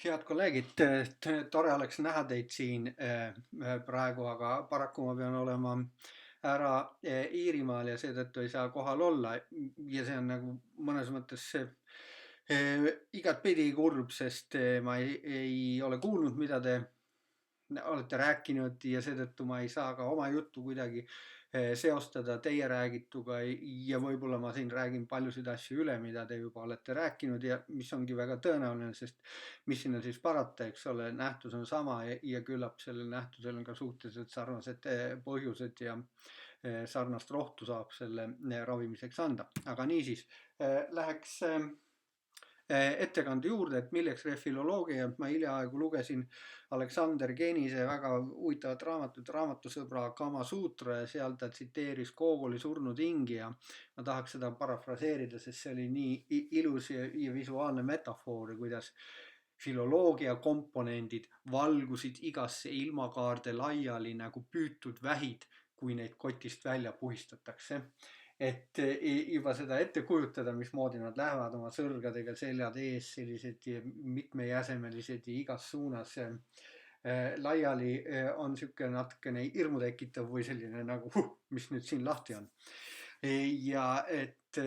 Head kolleegid, tore oleks näha teid siin praegu, aga paraku ma pean olema ära Iirimaal ja seetõttu ei saa kohal olla. Ja see on nagu mõnes mõttes igatpidi kurb, sest ma ei ole kuulnud, mida te olete rääkinud ja seetõttu ma ei saa ka oma juttu kuidagi seostada teie räägituga ja võib-olla ma siin räägin paljusid asju üle, mida te juba olete rääkinud ja mis ongi väga tõenäoline, sest mis sinna siis parata, eks ole, nähtus on sama ja küllap sellel nähtusel on ka suhteliselt sarnased põhjused ja sarnast rohtu saab selle ravimiseks anda. Aga niisiis, läheks ettekande juurde, et milleks refiloloogia. Ma hiljaaegu lugesin Aleksander Genise väga huvitavat raamatut, raamatusõbra Kama Sutra ja seal ta tsiteeris Gogoli Surnud hingi ja ma tahaks seda parafraseerida, sest see oli nii ilus ja visuaalne metafoor, kuidas filoloogia komponendid valgusid igasse ilmakaarde laiali nagu püütud vähid, kui neid kotist välja puhistatakse. Et juba seda ette kujutada, mismoodi nad lähevad oma sõrgadega seljad ees, sellised mitmejäsemelised ja igas suunas laiali, on sihuke natukene hirmu tekitav või selline nagu, mis nüüd siin lahti on. Ja et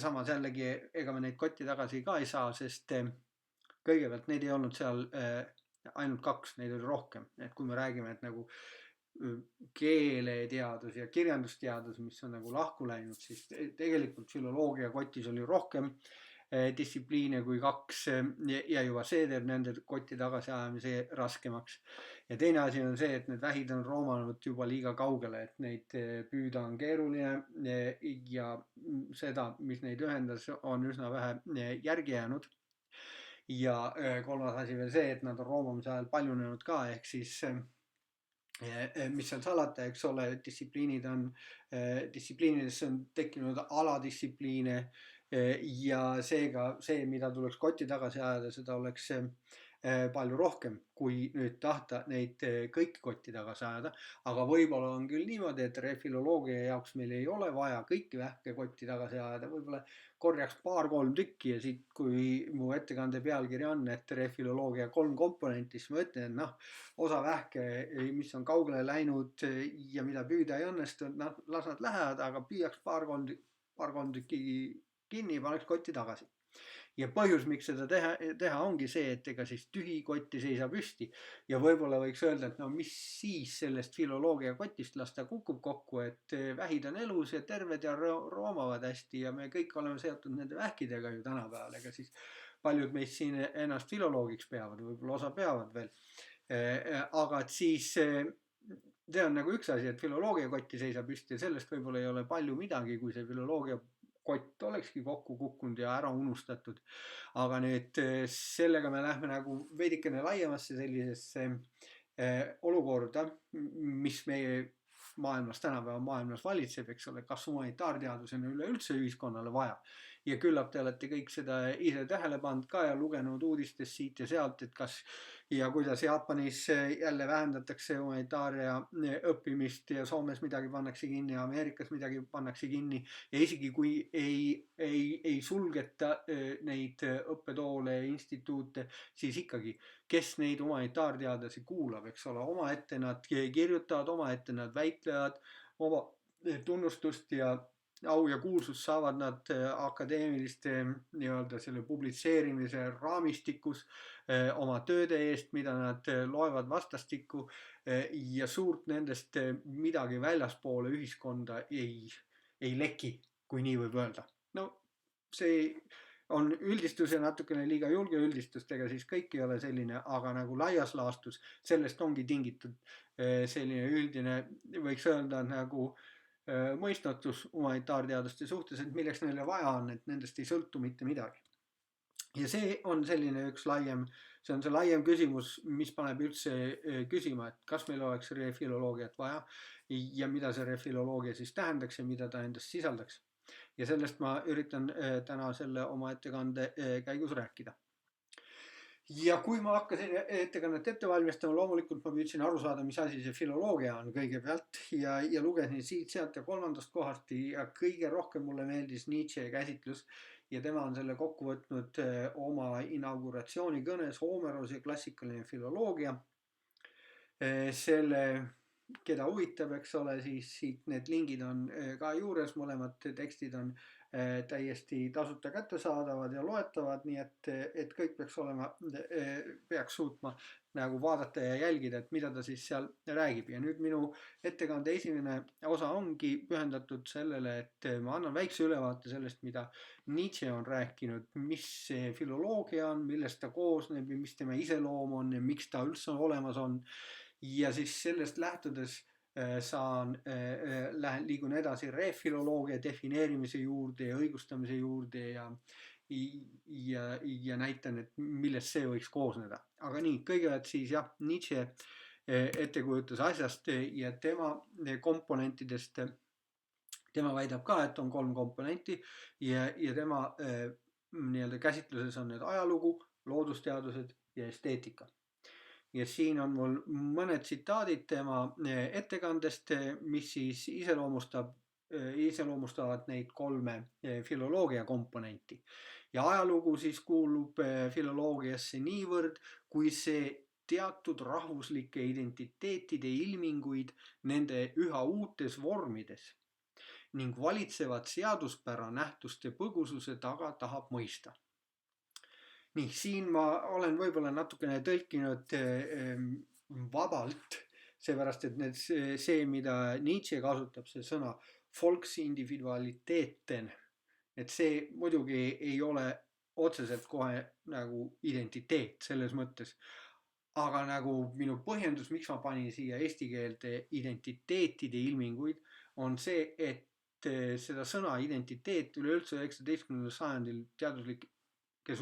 samas jällegi, ega me neid kotti tagasi ka ei saa, sest kõigepealt neid ei olnud seal ainult 2, neid oli rohkem. Et kui me räägime, et nagu keeleteadus ja kirjandusteadus, mis on nagu lahku läinud, siis tegelikult filoloogia kotis oli rohkem distsipliine kui 2 ja juba see teeb nende kotti tagasiajamise raskemaks. Ja teine asi on see, et need vähid on roomanud juba liiga kaugele, et neid püüda on keeruline ja seda, mis neid ühendas, on üsna vähe järgi jäänud. Ja kolmas asi veel see, et nad on roomamise ajal paljunenud ka, ehk siis mis seal salata, eks ole, distsipliinidesse on tekkinud aladistsipliine ja seega see, mida tuleks kotti tagasi ajada, seda oleks palju rohkem, kui nüüd tahta neid kõiki kotti tagasi ajada. Aga võib-olla on küll niimoodi, et refiloloogia jaoks meil ei ole vaja kõiki vähke kotti tagasi ajada, võib-olla korjaks 2-3 tükki ja siit, kui mu ettekande pealkiri on, et refiloloogia 3 komponenti, siis ma ütlen, et noh, osa vähke, mis on kaugele läinud ja mida püüda ei õnnestu, noh, las nad lähevad, aga püüaks 2-3 tükki kinni ja paneks kotti tagasi. Ja põhjus, miks seda teha ongi see, et ega siis tühi kotti seisa püsti ja võib-olla võiks öelda, et no mis siis sellest filoloogia kotist, las ta kukub kokku, et vähid on elus ja terved ja roomavad hästi ja me kõik oleme seotud nende vähkidega ju tänapäeval, ega siis paljud meist siin ennast filoloogiks peavad, võib-olla osa peavad veel. Aga et siis see on nagu üks asi, et filoloogia kotti seisab püsti ja sellest võib-olla ei ole palju midagi, kui see filoloogia kott olekski kokku kukkunud ja ära unustatud. Aga nüüd sellega me lähme nagu veidikene laiemasse sellisesse olukorda, mis meie maailmas, tänapäeva maailmas valitseb, eks ole, kas humanitaarteadusena üleüldse ühiskonnale vaja. Ja küllap te olete kõik seda ise tähele pannud ka ja lugenud uudistest siit ja sealt, et kas ja kuidas Jaapanis jälle vähendatakse humanitaaria õppimist ja Soomes midagi pannakse kinni ja Ameerikas midagi pannakse kinni. Ja isegi kui ei sulgeta neid õppetoole ja instituute, siis ikkagi, kes neid humanitaarteadlasi kuulab, eks ole, omaette nad kirjutavad, omaette nad väitlevad, oma tunnustust ja au ja kuulsust saavad nad akadeemiliste nii-öelda selle publitseerimise raamistikus oma tööde eest, mida nad loevad vastastikku ja suurt nendest midagi väljaspoole ühiskonda ei leki, kui nii võib öelda. No see on üldistus ja natukene liiga julge üldistust, ega siis kõik ei ole selline, aga nagu laias laastus sellest ongi tingitud selline üldine, võiks öelda nagu mõistmatus humanitaarteaduste suhtes, et milleks neile vaja on, et nendest ei sõltu mitte midagi. Ja see on selline üks laiem, see on see laiem küsimus, mis paneb üldse küsima, et kas meil oleks refiloloogiat vaja ja mida see refiloloogia siis tähendaks ja mida ta endast sisaldaks. Ja sellest ma üritan täna selle oma ettekande käigus rääkida. Ja kui ma hakkasin ettekannet ette valmistama, loomulikult ma püüdsin aru saada, mis asi see filoloogia on kõigepealt ja lugesin siit, sealt ja kolmandast kohast ja kõige rohkem mulle meeldis Nietzsche käsitlus ja tema on selle kokku võtnud oma inauguratsioonikõnes Homerose klassikaline filoloogia. Selle, keda huvitab, eks ole, siis siit need lingid on ka juures, mõlemad tekstid on täiesti tasuta kättesaadavad ja loetavad, nii et kõik peaks suutma nagu vaadata ja jälgida, et mida ta siis seal räägib. Ja nüüd minu ettekande esimene osa ongi pühendatud sellele, et ma annan väikse ülevaate sellest, mida Nietzsche on rääkinud, mis see filoloogia on, millest ta koosneb ja mis tema iseloom on ja miks ta üldse olemas on. Ja siis sellest lähtudes liigun edasi refiloloogia defineerimise juurde ja õigustamise juurde ja näitan, et millest see võiks koosneda. Aga nii, kõigepealt siis jah, Nietzsche ettekujutus asjast ja tema komponentidest. Tema väidab ka, et on 3 komponenti ja tema nii-öelda käsitluses on need ajalugu, loodusteadused ja esteetika. Ja siin on mul mõned tsitaadid tema ettekandest, mis siis iseloomustavad neid 3 filoloogia komponenti. Ja ajalugu siis kuulub filoloogiasse niivõrd, kui see teatud rahvuslike identiteetide ilminguid nende üha uutes vormides ning valitsevad seaduspära nähtuste põgususe taga tahab mõista. Nii, siin ma olen võib-olla natukene tõlkinud vabalt, seepärast et see, mida Nietzsche kasutab, see sõna volksindividualiteeten, et see muidugi ei ole otseselt kohe nagu identiteet selles mõttes. Aga nagu minu põhjendus, miks ma panin siia eesti keelde identiteetide ilminguid, on see, et seda sõna identiteet üleüldse 19. sajandil teaduslikes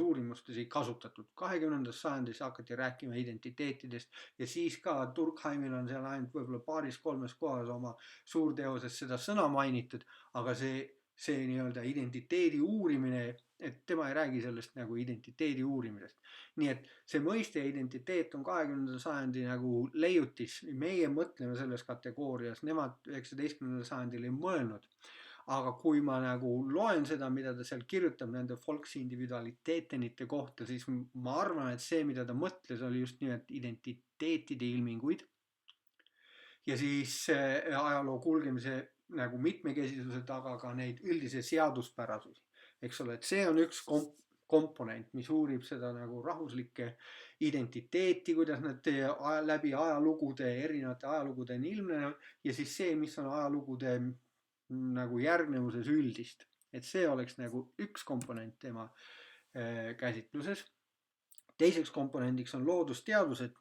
uurimustes ei kasutatud. 20. sajandis hakati rääkima identiteetidest ja siis ka Durkheimil on seal ainult võib-olla 2-3 kohas oma suurteoses seda sõna mainitud, aga see nii-öelda identiteedi uurimine, et tema ei räägi sellest nagu identiteedi uurimisest. Nii et see mõiste identiteet on 20. sajandi nagu leiutis, meie mõtleme selles kategoorias, nemad 19. sajandil ei mõelnud. Aga kui ma nagu loen seda, mida ta seal kirjutab nende volksindividualiteetenite kohta, siis ma arvan, et see, mida ta mõtles, oli just nimelt identiteetide ilminguid. Ja siis ajaloo kulgemise nagu mitmekesisuse taga ka neid üldise seaduspärasusi. Eks ole, et see on üks komponent, mis uurib seda nagu rahvuslikke identiteeti, kuidas nad läbi ajalugude, erinevate ajalugude on ilmnenud ja siis see, mis on ajalugude nagu järgnevuses üldist. Et see oleks nagu üks komponent tema käsitluses. Teiseks komponendiks on loodusteadused.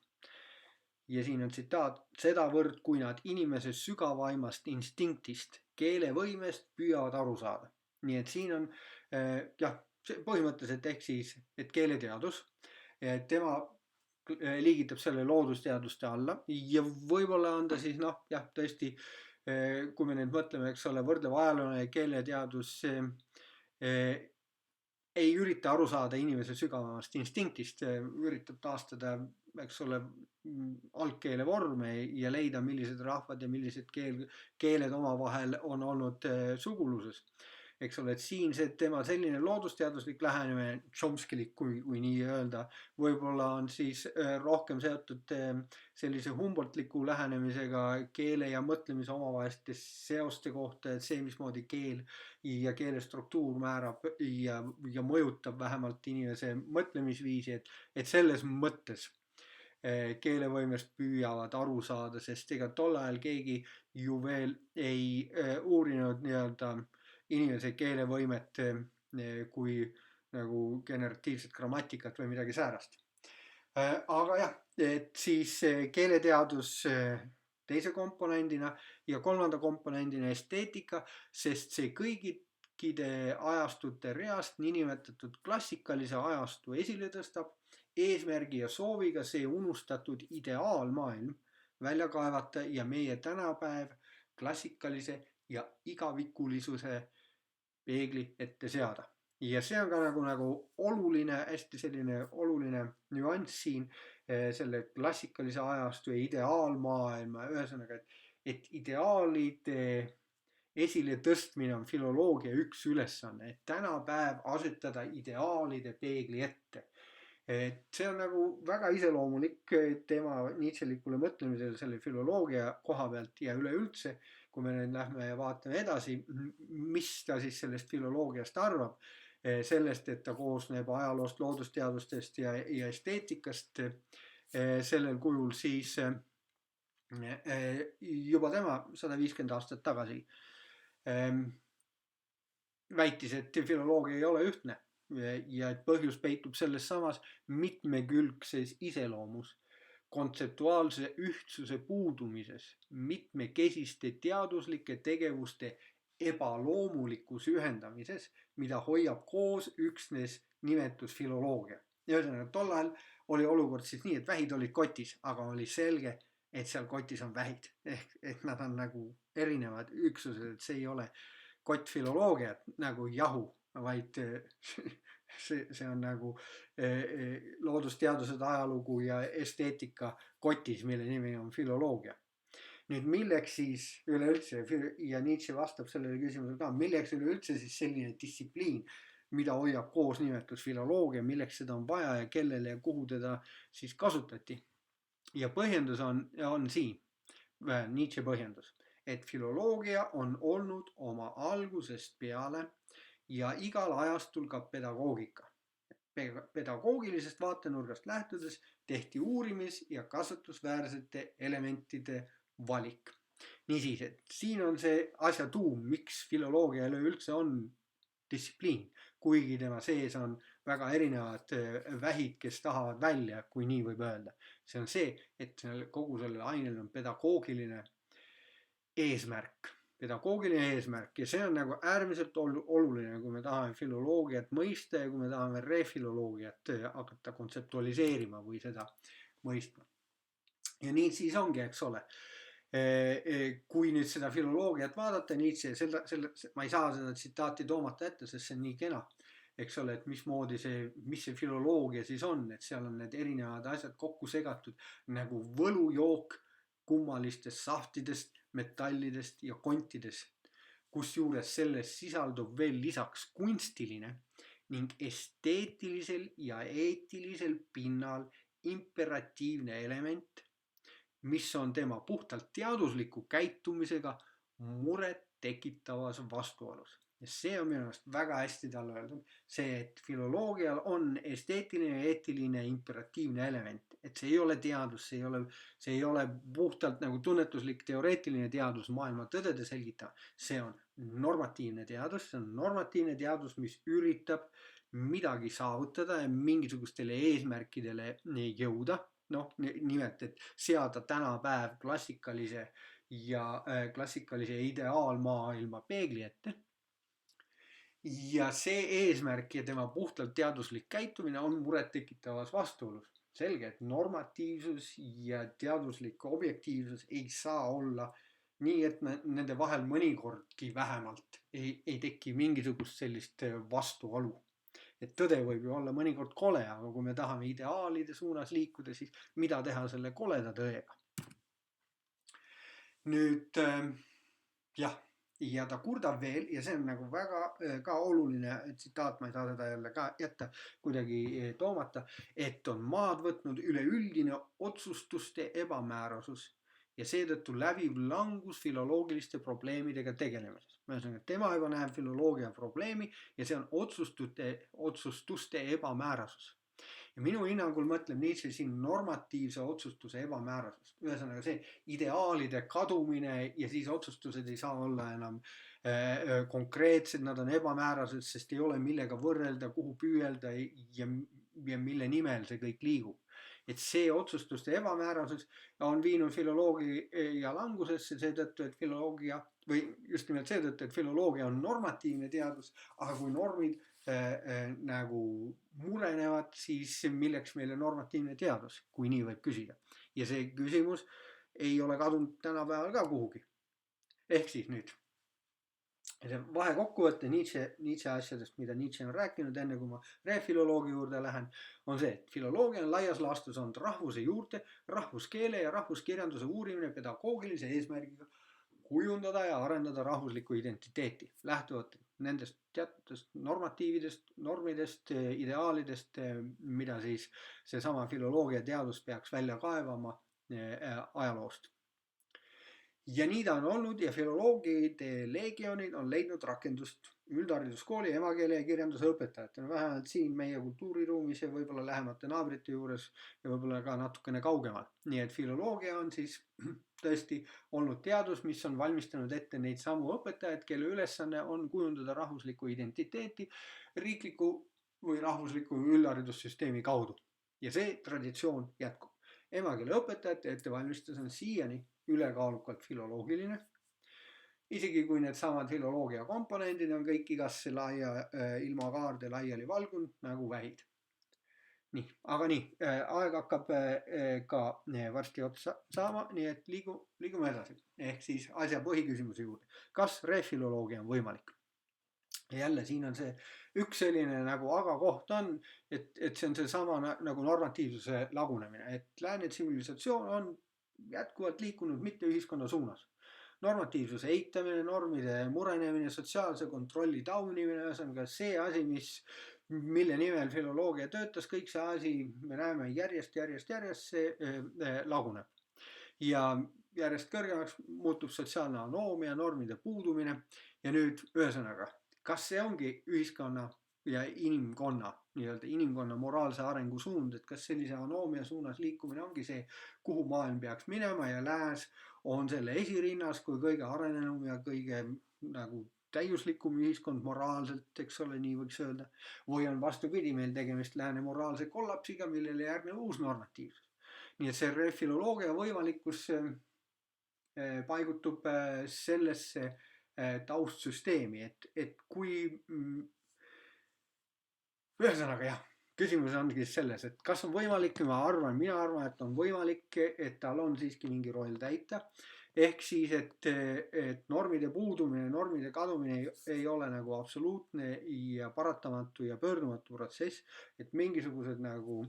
Ja siin on tsitaat, sedavõrd, kui nad inimese sügavaimast instinktist, keelevõimest püüavad aru saada. Nii et siin on põhimõtteliselt ehk siis, et keeleteadus, tema liigitab selle loodusteaduste alla ja võib-olla on ta siis tõesti, kui me nüüd mõtleme, eks ole, võrdlev ajalooline keeleteadus ei ürita aru saada inimese sügavamast instinktist, üritab taastada, eks ole, algkeele vorme ja leida, millised rahvad ja millised keeled omavahel on olnud suguluses. Eks ole, et siin see tema selline loodusteaduslik lähenemine, Chomskilik, kui nii öelda, võib-olla on siis rohkem seotud sellise Humboldtliku lähenemisega keele ja mõtlemise omavaheliste seoste kohta, et see, mismoodi keel ja keele struktuur määrab ja mõjutab vähemalt inimese mõtlemisviisi, et selles mõttes keelevõimest püüavad aru saada, sest ega tol ajal keegi ju veel ei uurinud nii-öelda inimese keelevõimet kui nagu generatiivset grammatikat või midagi säärast. Aga jah, et siis keeleteadus teise komponendina ja kolmanda komponendina esteetika, sest see kõigide ajastute reast niinimetatud klassikalise ajastu esile tõstab, eesmärgi ja sooviga see unustatud ideaalmaailm välja kaevata ja meie tänapäev klassikalise ja igavikulisuse peegli ette seada. Ja see on ka nagu oluline, hästi selline oluline nüanss siin selle klassikalise ajastu ja ideaalmaailma, ühesõnaga, et ideaalide esile tõstmine on filoloogia üks ülesanne, et tänapäev asetada ideaalide peegli ette. Et see on nagu väga iseloomulik tema Nietzschelikule mõtlemisele selle filoloogia koha pealt ja üleüldse, kui me nüüd lähme ja vaatame edasi, mis ta siis sellest filoloogiast arvab, sellest, et ta koosneb ajaloost, loodusteadustest ja esteetikast sellel kujul, siis juba tema 150 aastat tagasi väitis, et filoloogia ei ole ühtne ja et põhjus peitub selles samas mitmekülgses iseloomus, kontseptuaalse ühtsuse puudumises, mitmekesiste teaduslike tegevuste ebaloomulikus ühendamises, mida hoiab koos üksnes nimetus filoloogia. Ja ühesõnaga, tol ajal oli olukord siis nii, et vähid olid kotis, aga oli selge, et seal kotis on vähid, ehk nad on nagu erinevad üksused, et see ei ole kottfiloloogiat nagu jahu, vaid see on nagu loodusteadused, ajalugu ja esteetika kotis, mille nimi on filoloogia. Nüüd milleks siis üleüldse, ja Nietzsche vastab sellele küsimusele ka, milleks üleüldse siis selline distsipliin, mida hoiab koos nimetus filoloogia, milleks seda on vaja ja kellele ja kuhu teda siis kasutati. Ja põhjendus on siin, Nietzsche põhjendus, et filoloogia on olnud oma algusest peale ja igal ajastul ka pedagoogika. Pedagoogilisest vaatenurgast lähtudes tehti uurimis- ja kasutusväärsete elementide valik. Niisiis, et siin on see asja tuum, miks filoloogia üleüldse on distsipliin, kuigi tema sees on väga erinevad vähid, kes tahavad välja, kui nii võib öelda. See on see, et kogu sellel ainel on pedagoogiline eesmärk ja see on nagu äärmiselt oluline, kui me tahame filoloogiat mõista ja kui me tahame refiloloogiat hakata kontseptualiseerima või seda mõistma. Ja nii siis ongi, eks ole. Kui nüüd seda filoloogiat vaadata, Nietzsche, ma ei saa seda tsitaati toomata ette, sest see on nii kena, eks ole, et mis see filoloogia siis on, et seal on need erinevad asjad kokku segatud nagu võlujook kummalistest sahtidest, metallidest ja kontidest, kusjuures selles sisaldub veel lisaks kunstiline ning esteetilisel ja eetilisel pinnal imperatiivne element, mis on tema puhtalt teadusliku käitumisega muret tekitavas vastuolus. Ja see on minu arust väga hästi talle öeldud, see, et filoloogial on esteetiline ja eetiline imperatiivne element, et see ei ole teadus, see ei ole puhtalt nagu tunnetuslik teoreetiline teadus maailma tõdede selgitav, see on normatiivne teadus, mis üritab midagi saavutada ja mingisugustele eesmärkidele jõuda. Noh, nimelt, et seada tänapäev klassikalise ideaalmaailma peegli ette. Ja see eesmärk ja tema puhtalt teaduslik käitumine on muret tekitavas vastuolus. Selge, et normatiivsus ja teaduslik objektiivsus ei saa olla nii, et nende vahel mõnikordki vähemalt ei teki mingisugust sellist vastuolu. Et tõde võib ju olla mõnikord kole, aga kui me tahame ideaalide suunas liikuda, siis mida teha selle koleda tõega? Nüüd jah, ja ta kurdab veel, ja see on nagu väga ka oluline tsitaat, ma ei saa seda jälle ka jätta kuidagi toomata, et on maad võtnud üleüldine otsustuste ebamäärasus ja seetõttu läbiv langus filoloogiliste probleemidega tegelemises. Tema juba näeb filoloogia probleemi ja see on otsustuste ebamäärasus. Ja minu hinnangul mõtleb Nietzsche siin normatiivse otsustuse ebamäärasust. Ühesõnaga see ideaalide kadumine ja siis otsustused ei saa olla enam konkreetsed, nad on ebamäärased, sest ei ole millega võrrelda, kuhu püüelda ja mille nimel see kõik liigub. Et see otsustuste ebamäärasus on viinud filoloogia langusesse seetõttu, et filoloogia või just nimelt seetõttu, et filoloogia on normatiivne teadus, aga kui normid nagu murenevad, siis milleks meile normatiivne teadus, kui nii võib küsida. Ja see küsimus ei ole kadunud tänapäeval ka kuhugi. Ehk siis nüüd vahekokkuvõtte Nietzsche asjadest, mida Nietzsche on rääkinud, enne kui ma refiloloogia juurde lähen, on see, et filoloogia on laias laastus olnud rahvuse juurte, rahvuskeele ja rahvuskirjanduse uurimine pedagoogilise eesmärgiga kujundada ja arendada rahvuslikku identiteeti, lähtuvalt nendest teatutest normatiividest, normidest, ideaalidest, mida siis seesama filoloogia teadus peaks välja kaevama ajaloost. Ja nii ta on olnud ja filoloogide legionid on leidnud rakendust üldhariduskooli emakeele ja kirjanduse õpetajatena, vähemalt siin meie kultuuriruumis ja võib-olla lähemate naabrite juures ja võib-olla ka natukene kaugemal. Nii et filoloogia on siis tõesti olnud teadus, mis on valmistanud ette neid samu õpetajaid, kelle ülesanne on kujundada rahvuslikku identiteeti riikliku või rahvusliku üldharidussüsteemi kaudu. Ja see traditsioon jätkub. Emakeele õpetajate ettevalmistus on siiani ülekaalukalt filoloogiline. Isegi kui need samad filoloogia komponendid on kõik igasse laia ilmakaarde laiali valgunud nagu vähid. Nii, aga nii, aeg hakkab ka varsti otsa saama, nii et liigume edasi. Ehk siis asja põhiküsimuse juurde. Kas refiloloogia on võimalik? Jälle siin on see üks selline nagu aga koht on, et see on seesama nagu normatiivsuse lagunemine, et lääne tsivilisatsioon on jätkuvalt liikunud mitte ühiskonna suunas. Normatiivsuse eitamine, normide murenemine, sotsiaalse kontrolli taunimine, ühesõnaga see asi, mille nimel filoloogia töötas, kõik see asi, me näeme järjest see laguneb. Ja järjest kõrgemaks muutub sotsiaalne anoomia, normide puudumine ja nüüd ühesõnaga, kas see ongi ühiskonna ja inimkonna moraalse arengu suund, et kas sellise anoomia suunas liikumine ongi see, kuhu maailm peaks minema ja lääs on selle esirinnas kui kõige arenenum ja kõige nagu täiuslikum ühiskond moraalselt, eks ole, nii võiks öelda, või on vastupidi meil tegemist lääne moraalse kollapsiga, millele järgneb uus normatiivsus. Nii et see refiloloogia võimalikkus paigutub sellesse taustsüsteemi, et kui ühesõnaga jah, küsimus ongi selles, et kas on võimalik, mina arvan, et on võimalik, et tal on siiski mingi roll täita. Ehk siis, et normide puudumine, normide kadumine ei ole nagu absoluutne ja paratamatu ja pöördumatu protsess, et mingisugused nagu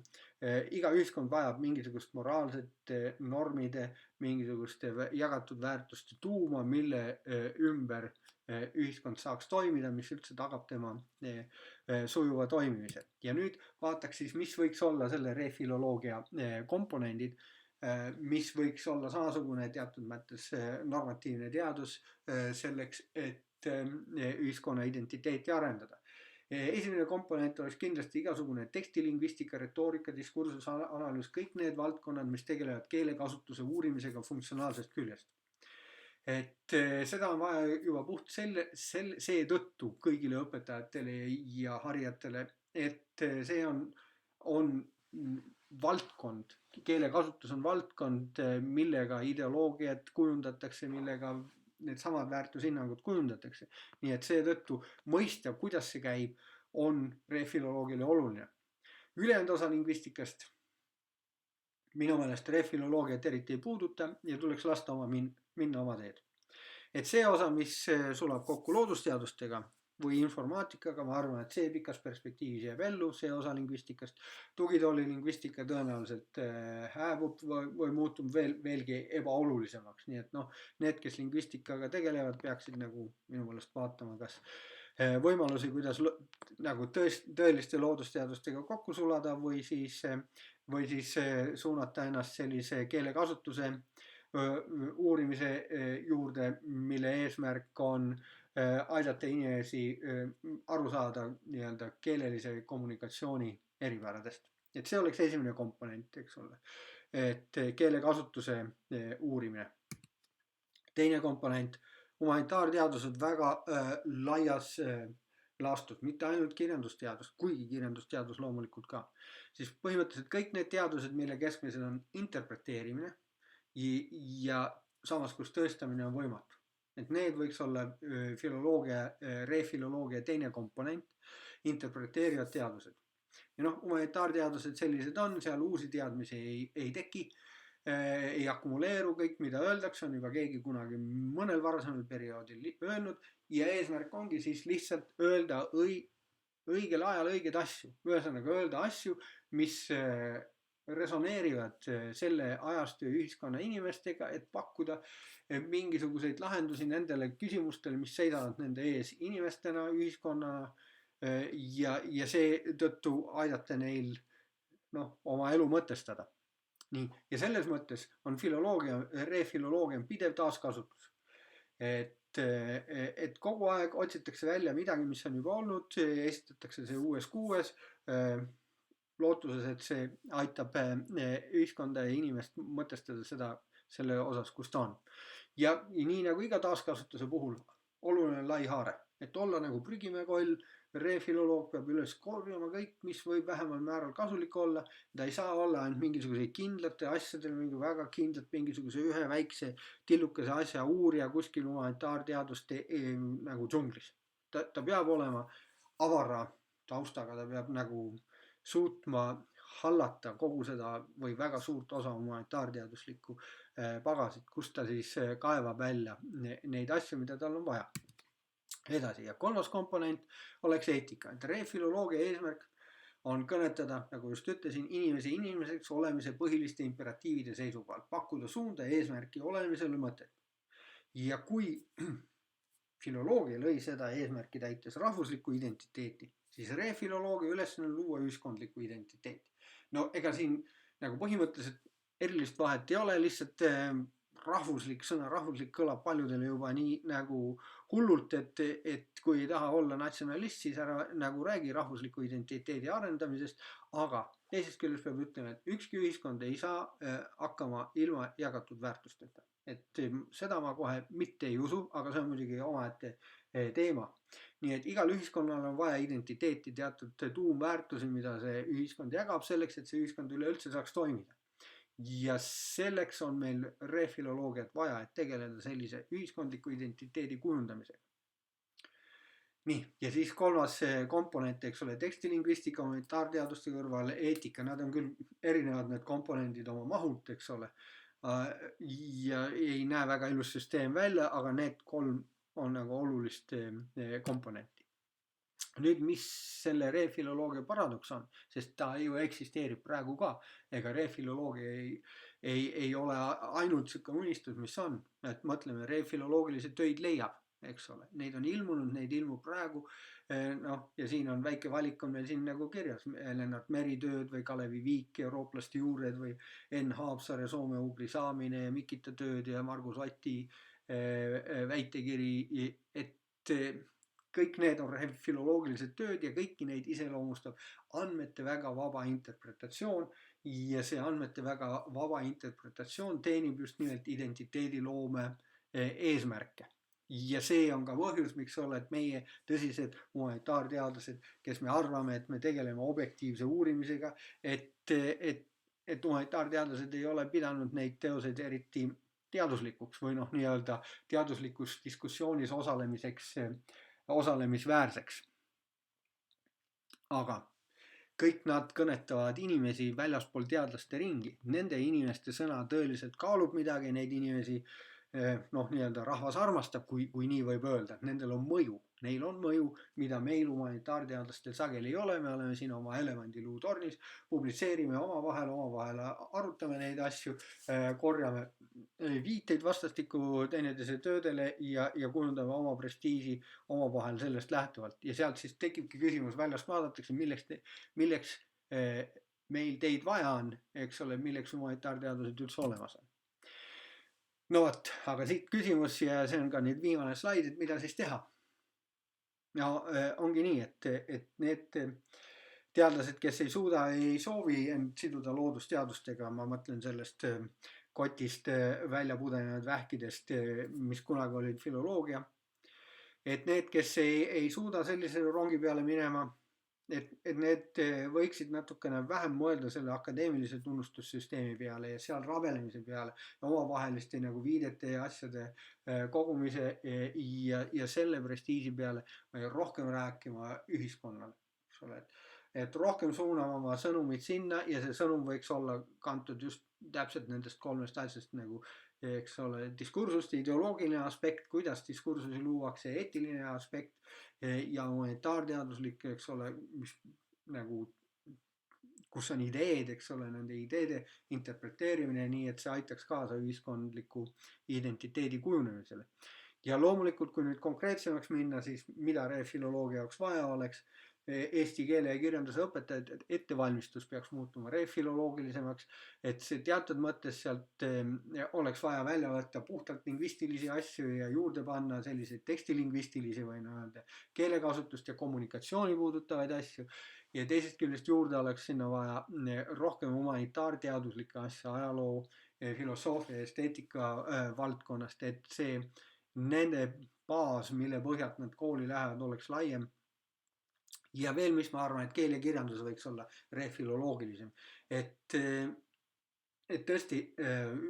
iga ühiskond vajab mingisugust moraalset normide, mingisuguste jagatud väärtuste tuuma, mille ümber ühiskond saaks toimida, mis üldse tagab tema sujuva toimimise. Ja nüüd vaataks siis, mis võiks olla selle refiloloogia komponendid, mis võiks olla samasugune teatud mõttes normatiivne teadus selleks, et ühiskonna identiteeti arendada. Esimene komponent oleks kindlasti igasugune tekstilingvistika, retoorika, diskursusanalüüs, kõik need valdkonnad, mis tegelevad keelekasutuse uurimisega funktsionaalsest küljest. Et seda on vaja juba puht seetõttu kõigile õpetajatele ja harijatele, et see on valdkond, keelekasutus on valdkond, millega ideoloogiat kujundatakse, millega need samad väärtushinnangud kujundatakse. Nii et seetõttu mõista, kuidas see käib, on refiloloogile oluline. Ülejäänud osa lingvistikast minu meelest refiloloogiat eriti ei puuduta ja tuleks lasta minna oma teed. Et see osa, mis sulab kokku loodusteadustega või informaatikaga, ma arvan, et see pikas perspektiivis jääb ellu, see osa lingvistikast. Tugitooli lingvistika tõenäoliselt hääbub või muutub veelgi ebaolulisemaks. Nii et need, kes lingvistikaga tegelevad, peaksid nagu minu meelest vaatama, kas võimalusi, kuidas nagu tõeliste loodusteadustega kokku sulada või siis suunata ennast sellise keelekasutuse uurimise juurde, mille eesmärk on aidata inimesi aru saada nii-öelda keelelise kommunikatsiooni eripäradest. Et see oleks esimene komponent, eks ole, et keelekasutuse uurimine. Teine komponent, humanitaarteadused väga laias laastus, mitte ainult kirjandusteadus, kuigi kirjandusteadus loomulikult ka. Siis põhimõtteliselt kõik need teadused, mille keskmisel on interpreteerimine ja samas, kus tõestamine on võimatu. Et need võiks olla refiloloogia teine komponent, interpreteerivad teadused. Ja humanitaarteadused sellised on, seal uusi teadmisi ei teki, ei akumuleeru, kõik mida öeldakse, on juba keegi kunagi mõnel varasemal perioodil öelnud ja eesmärk ongi siis lihtsalt öelda õigel ajal õigeid asju. Ühesõnaga öelda asju, mis resoneerivad selle ajastu ühiskonna inimestega, et pakkuda mingisuguseid lahendusi nendele küsimustele, mis seisavad nende ees inimestena, ühiskonnana ja seetõttu aidata neil oma elu mõtestada. Nii, ja selles mõttes on refiloloogia on pidev taaskasutus. Et kogu aeg otsitakse välja midagi, mis on juba olnud, esitatakse see uues kuues, lootuses, et see aitab ühiskonda ja inimest mõtestada seda selle osas, kus ta on. Ja nii nagu iga taaskasutuse puhul, oluline lai haare, et olla nagu prügimäekoll, refiloloog peab üles korjama kõik, mis võib vähemal määral kasulik olla. Ta ei saa olla ainult mingisuguse kindlate asjadel, mingi väga kindlat mingisuguse ühe väikse tillukese asja uurija kuskil humanitaarteaduste nagu džunglis. Ta peab olema avara taustaga, ta peab nagu suutma hallata kogu seda või väga suurt osa humanitaarteaduslikku pagasit, kus ta siis kaevab välja neid asju, mida tal on vaja. Edasi, ja kolmas komponent oleks eetika. Et refiloloogia eesmärk on kõnetada, nagu just ütlesin, inimese inimeseks olemise põhiliste imperatiivide seisukohalt, pakkuda suunda eesmärki olemisele mõtet. Ja kui filoloogia lõi seda eesmärki täites rahvuslikku identiteeti, siis refiloloogia ülesanne on luua ühiskondlikku identiteeti. No ega siin nagu põhimõtteliselt erilist vahet ei ole, lihtsalt sõna rahvuslik kõlab paljudele juba nii nagu hullult, et kui ei taha olla natsionalist, siis ära nagu räägi rahvusliku identiteedi arendamisest, aga teisest küljest peab ütlema, et ükski ühiskond ei saa hakkama ilma jagatud väärtusteta. Et seda ma kohe mitte ei usu, aga see on muidugi omaette teema. Nii et igal ühiskonnal on vaja identiteeti, teatud tuumväärtusi, mida see ühiskond jagab selleks, et see ühiskond üleüldse saaks toimida. Ja selleks on meil refiloloogiat vaja, et tegeleda sellise ühiskondliku identiteedi kujundamisega. Nii, ja siis kolmas komponent, eks ole, tekstilingvistika, humanitaarteaduste kõrval eetika, nad on küll erinevad need komponendid oma mahult, eks ole, ja ei näe väga ilus süsteem välja, aga need kolm on nagu olulist komponenti. Nüüd, mis selle refiloloogia paradoks on, sest ta ju eksisteerib praegu ka, ega refiloloogia ei ole ainult siuke unistus, mis on, et mõtleme, refiloloogilisi töid leiab, eks ole, neid on ilmunud, neid ilmub praegu, ja siin on väike valik on meil siin nagu kirjas, Lennart Meri tööd või Kalevi Viik, eurooplaste juured või Enn Haapsaare soome-ugri saamine ja Mikita tööd ja Margus Oti väitekiri, et kõik need on filoloogilised tööd ja kõiki neid iseloomustab andmete väga vaba interpretatsioon ja see andmete väga vaba interpretatsioon teenib just nimelt identiteediloome eesmärke. Ja see on ka põhjus, miks olla, et meie tõsised humanitaarteadlased, kes me arvame, et me tegeleme objektiivse uurimisega, et humanitaarteadlased ei ole pidanud neid teoseid eriti teaduslikuks või nii-öelda teaduslikus diskussioonis osalemisväärseks. Aga kõik nad kõnetavad inimesi väljaspool teadlaste ringi. Nende inimeste sõna tõeliselt kaalub midagi, neid inimesi nii-öelda rahvas armastab, kui nii võib öelda, et nendel on mõju. Neil on mõju, mida meil humanitaarteadlastel sageli ei ole, me oleme siin oma elevandiluutornis, publitseerime omavahel arutame neid asju, korjame viiteid vastastikku teineteise töödele ja kujundame oma prestiiži omavahel sellest lähtuvalt. Ja sealt siis tekibki küsimus, väljast vaadatakse, milleks meil teid vaja on, eks ole, milleks humanitaarteadlased üldse olemas on. No vot, aga siit küsimus ja see on ka nüüd viimane slaid, et mida siis teha? Ja ongi nii, et need teadlased, kes ei suuda, ei soovi end siduda loodusteadustega, ma mõtlen sellest kotist välja pudenenud vähkidest, mis kunagi olid filoloogia, et need, kes ei suuda sellise rongi peale minema, et need võiksid natukene vähem mõelda selle akadeemilise tunnustussüsteemi peale ja seal rabelemise peale ja omavaheliste nagu viidete ja asjade kogumise ja selle prestiiži peale rohkem rääkima ühiskonnale, eks ole, et rohkem suunama oma sõnumid sinna ja see sõnum võiks olla kantud just täpselt nendest kolmest asjast nagu, eks ole, diskursuste ideoloogiline aspekt, kuidas diskursusi luuakse, eetiline aspekt ja humanitaarteaduslik, eks ole, mis nagu kus on ideed, eks ole, nende ideede interpreteerimine, nii et see aitaks kaasa ühiskondliku identiteedi kujunemisele. Ja loomulikult, kui nüüd konkreetsemaks minna, siis mida refiloloogia jaoks vaja oleks, eesti keele ja kirjanduse õpetajad ettevalmistus peaks muutuma refiloloogilisemaks, et see teatud mõttes sealt oleks vaja välja võtta puhtalt lingvistilisi asju ja juurde panna selliseid tekstilingvistilisi või nii-öelda keelekasutust ja kommunikatsiooni puudutavaid asju. Ja teisest küljest juurde oleks sinna vaja rohkem humanitaarteaduslikke asja, ajaloo, filosoofia, esteetika valdkonnast, et see nende baas, mille põhjalt nad kooli lähevad, oleks laiem. Ja veel, mis ma arvan, et keel ja kirjandus võiks olla refiloloogilisem, et tõesti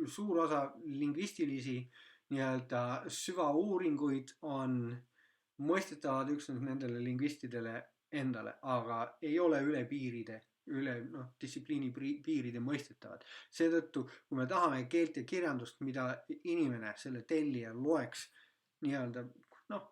suur osa lingvistilisi nii-öelda süvauuringuid on mõistetavad üksnes nendele lingvistidele endale, aga ei ole üle piiride, üle distsipliini piiride mõistetavad. Seetõttu, kui me tahame keelt ja kirjandust, mida inimene, selle tellija loeks nii-öelda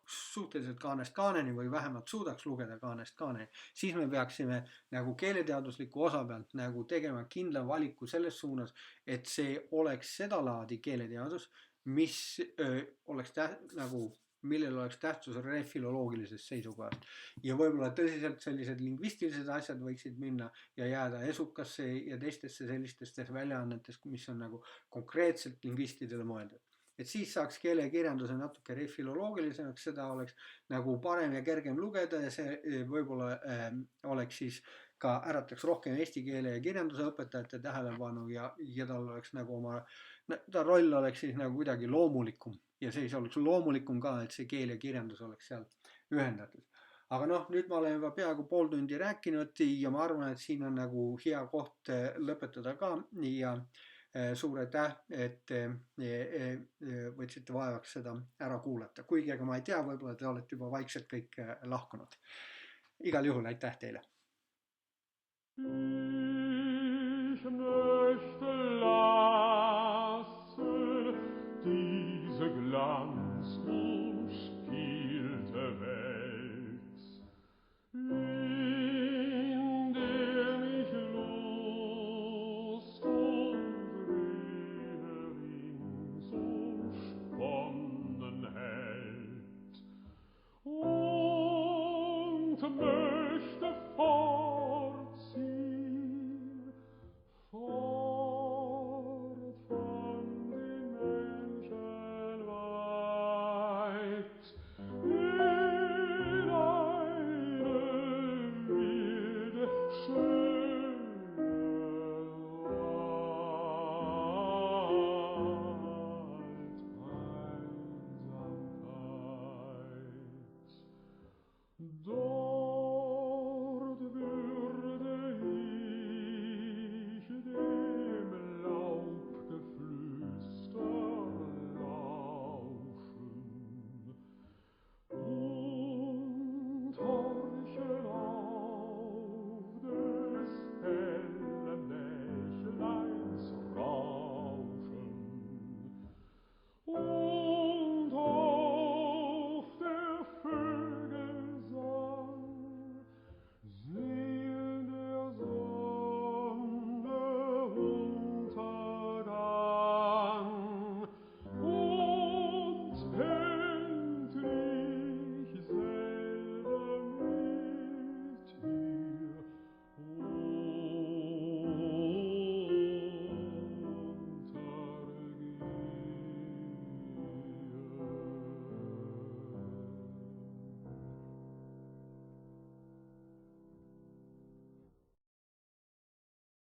suhteliselt kaanest kaaneni või vähemalt suudaks lugeda kaanest kaaneni, siis me peaksime nagu keeleteadusliku osa pealt nagu tegema kindla valiku selles suunas, et see oleks sedalaadi keeleteadus, mis oleks millel oleks tähtsus refiloloogilisest seisukohast. Ja võib-olla tõsiselt sellised lingvistilised asjad võiksid minna ja jääda Esukasse ja teistesse sellistesse väljaannetes, mis on nagu konkreetselt lingvistidele mõeldud. Et siis saaks keele ja kirjanduse natuke refiloloogilisemaks, seda oleks nagu parem ja kergem lugeda ja see võib-olla oleks siis ka ärataks rohkem eesti keele ja kirjanduse õpetajate tähelepanu ja tal oleks nagu ta roll oleks siis nagu kuidagi loomulikum ja siis oleks loomulikum ka, et see keel ja kirjandus oleks seal ühendatud. Aga nüüd ma olen juba peaaegu pool tundi rääkinud ja ma arvan, et siin on nagu hea koht lõpetada ka ja suur aitäh, et võtsite vaevaks seda ära kuulata. Kuigi ega ma ei tea, võib-olla te olete juba vaikselt kõik lahkunud. Igal juhul aitäh teile.